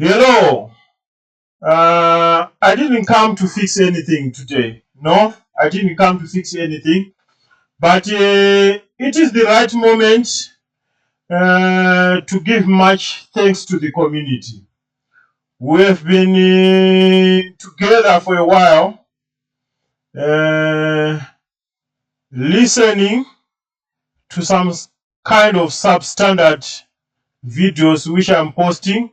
Hello. I didn't come to fix anything today. No, I didn't come to fix anything. But it is the right moment to give much thanks to the community. We have been together for a while, uh, listening to some kind of substandard videos which I'm posting.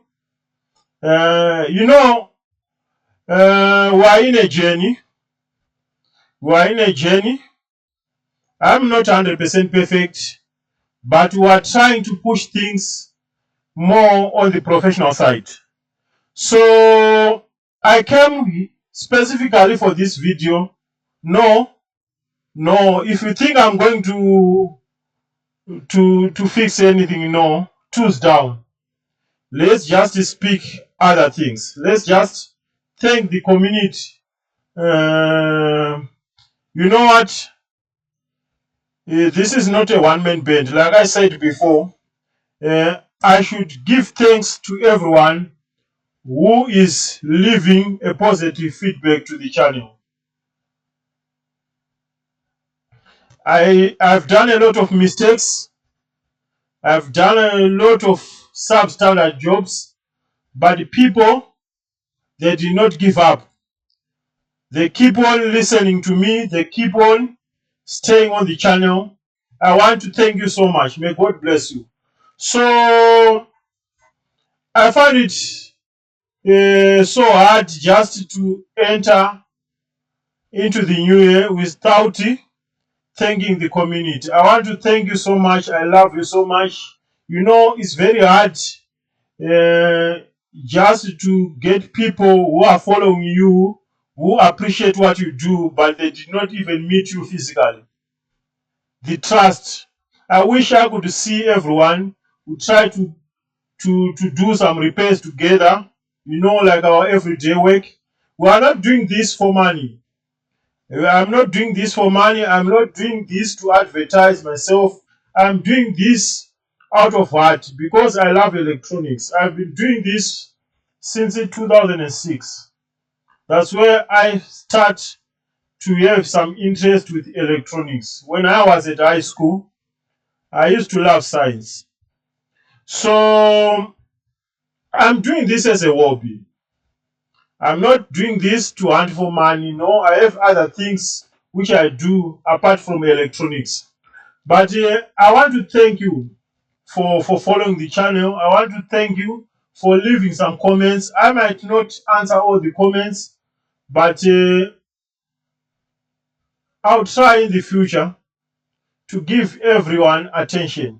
You know, we're in a journey. We're in a journey. I'm not 100% perfect, but we are trying to push things more on the professional side. So I came specifically for this video. No, no, if you think I'm going to fix anything, no, two's down. Let's just speak other things. Let's just thank the community. You know what? This is not a one-man band. Like I said before, I should give thanks to everyone who is leaving a positive feedback to the channel. I've done a lot of mistakes. I've done a lot of substandard jobs, but the people, they did not give up. They keep on listening to me. They keep on staying on the channel. I want to thank you so much. May God bless you. So I find it so hard just to enter into the new year without thanking the community. I want to thank you so much. I love you so much. You know, it's very hard uh, just to get people who are following you, who appreciate what you do, but they did not even meet you physically. The trust. I wish I could see everyone who try to do some repairs together, you know, like our everyday work. We are not doing this for money. I'm not doing this for money. I'm not doing this to advertise myself. I'm doing this out of heart because I love electronics. I've been doing this since 2006. That's where I start to have some interest with electronics. When I was at high school, I used to love science. So I'm doing this as a hobby. I'm not doing this to hunt for money. No, I have other things which I do apart from electronics. But I want to thank you for following the channel. I want to thank you for leaving some comments. I might not answer all the comments, but I'll try in the future to give everyone attention.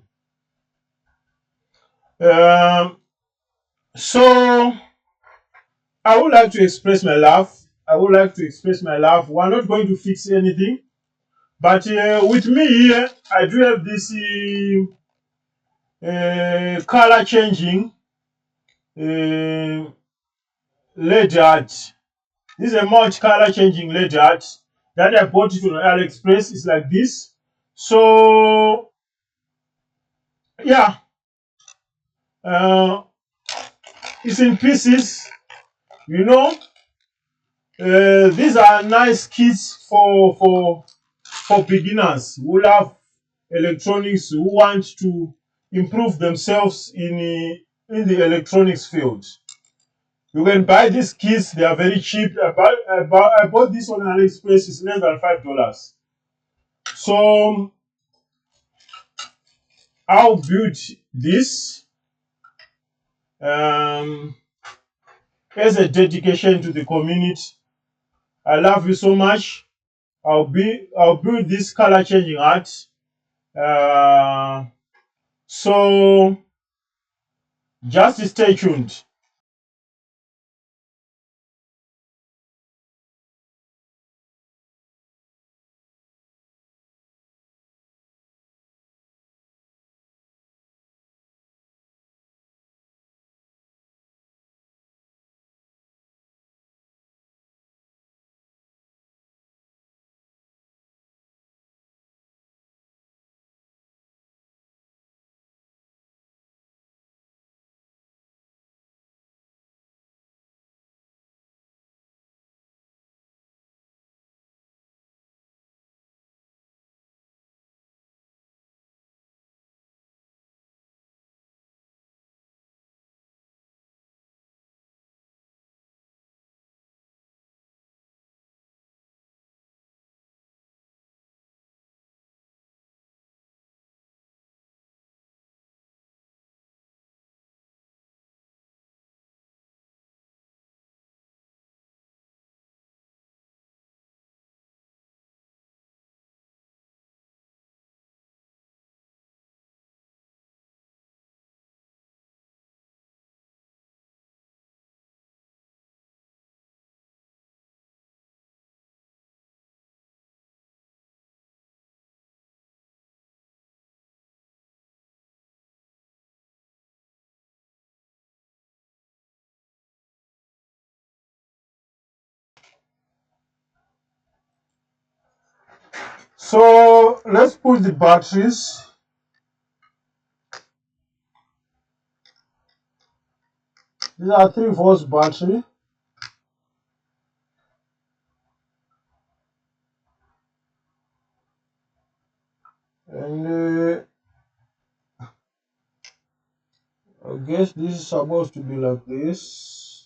Um, so I would like to express my love. I would like to express my love. We're not going to fix anything. But with me here, I do have this color changing LED art. This is a multi color changing LED art that I bought it on AliExpress. It's like this. So yeah, uh, it's in pieces. You know, these are nice kits for beginners who love electronics, who want to improve themselves in the electronics field. You can buy these kits, they are very cheap. I bought this on AliExpress, it's less than $5. So I'll build this um, as a dedication to the community. I love you so much. I'll build this color changing art. So just stay tuned. So let's put the batteries. These are 3-volt battery. And I guess this is supposed to be like this.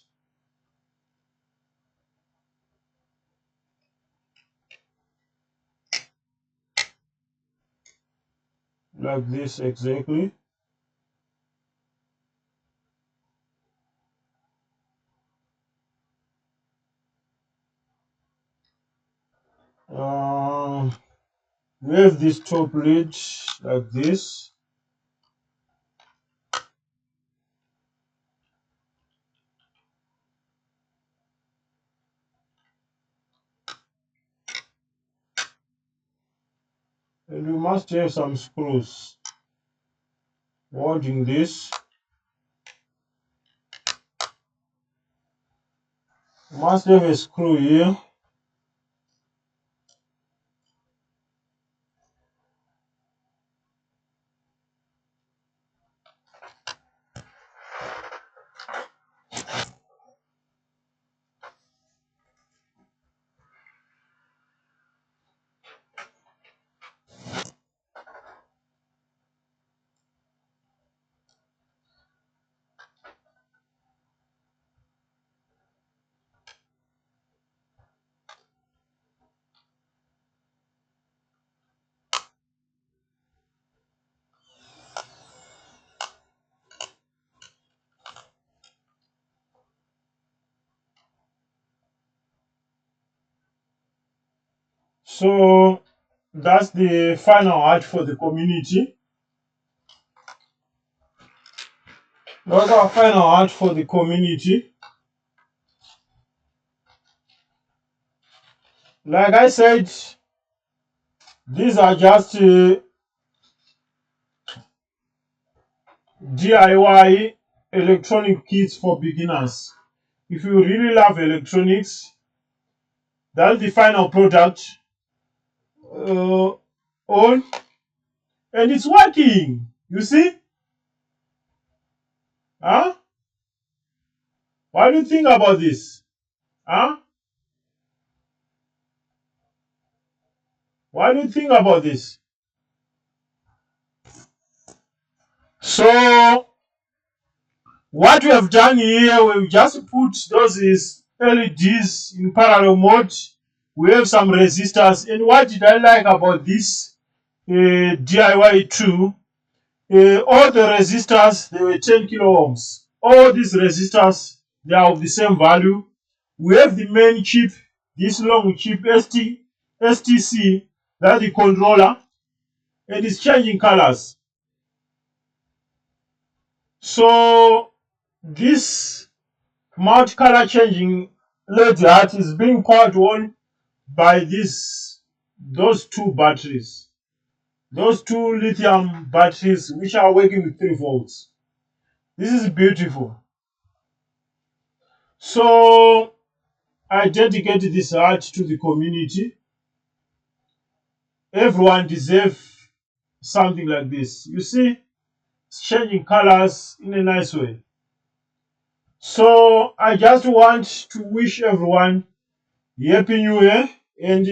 Like this exactly. We have this top lid like this. And we must have some screws holding this. We must have a screw here. So that's the final art for the community. That's our final art for the community. Like I said, these are just DIY electronic kits for beginners. If you really love electronics, that's the final product on, and it's working. You see? Huh? What do you think about this? Huh? What do you think about this? So what we have done here, we've just put those LEDs in parallel mode. We have some resistors. And what did I like about this DIY tool? All the resistors, they were 10 kilo ohms. All these resistors, they are of the same value. We have the main chip, this long chip E.T.C, that's the controller, and it's changing colors. So this multi-color changing LED art is being powered on by those two batteries, those two lithium batteries which are working with 3 volts. This is beautiful. So I dedicate this art to the community. Everyone deserves something like this. You see, it's changing colors in a nice way. So I just want to wish everyone Happy New Year, and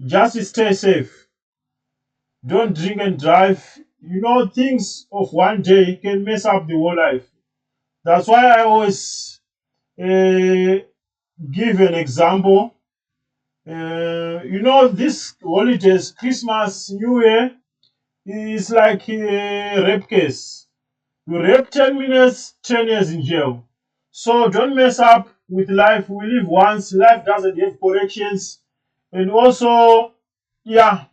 just stay safe. Don't drink and drive. Things of one day can mess up the whole life. That's why I always give an example. This holidays, Christmas, New Year, is like a rape case. You rape 10 minutes, 10 years in jail. So don't mess up with life. We live once. Life doesn't have corrections. And also, yeah,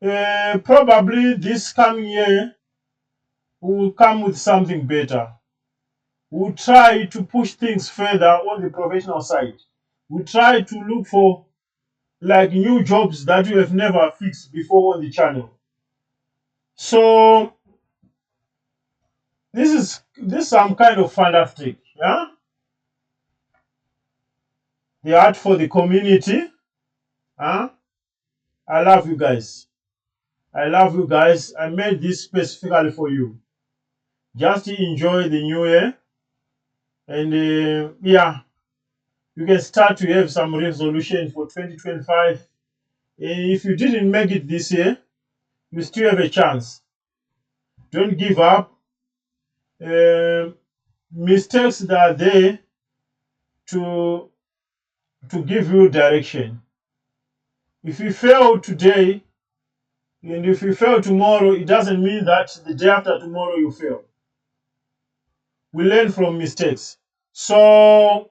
probably this coming year will come with something better. We'll try to push things further on the professional side. We'll try to look for like new jobs that we have never fixed before on the channel. So this is some kind of fantastic, yeah. The art for the community, huh? I love you guys. I love you guys. I made this specifically for you. Just enjoy the new year. And yeah, you can start to have some resolution for 2025. If you didn't make it this year, you still have a chance. Don't give up. Mistakes that are there to give you direction. If you fail today and if you fail tomorrow, it doesn't mean that the day after tomorrow you fail. We learn from mistakes. So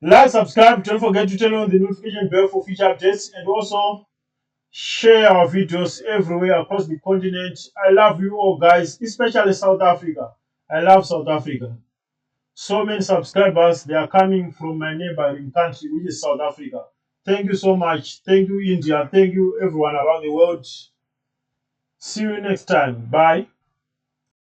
like, subscribe, don't forget to turn on the notification bell for future updates, and also share our videos everywhere across the continent. I love you all, guys, especially South Africa. I love South Africa. So many subscribers, they are coming from my neighboring country, which is South Africa. Thank you so much. Thank you, India. Thank you, everyone around the world. See you next time. Bye.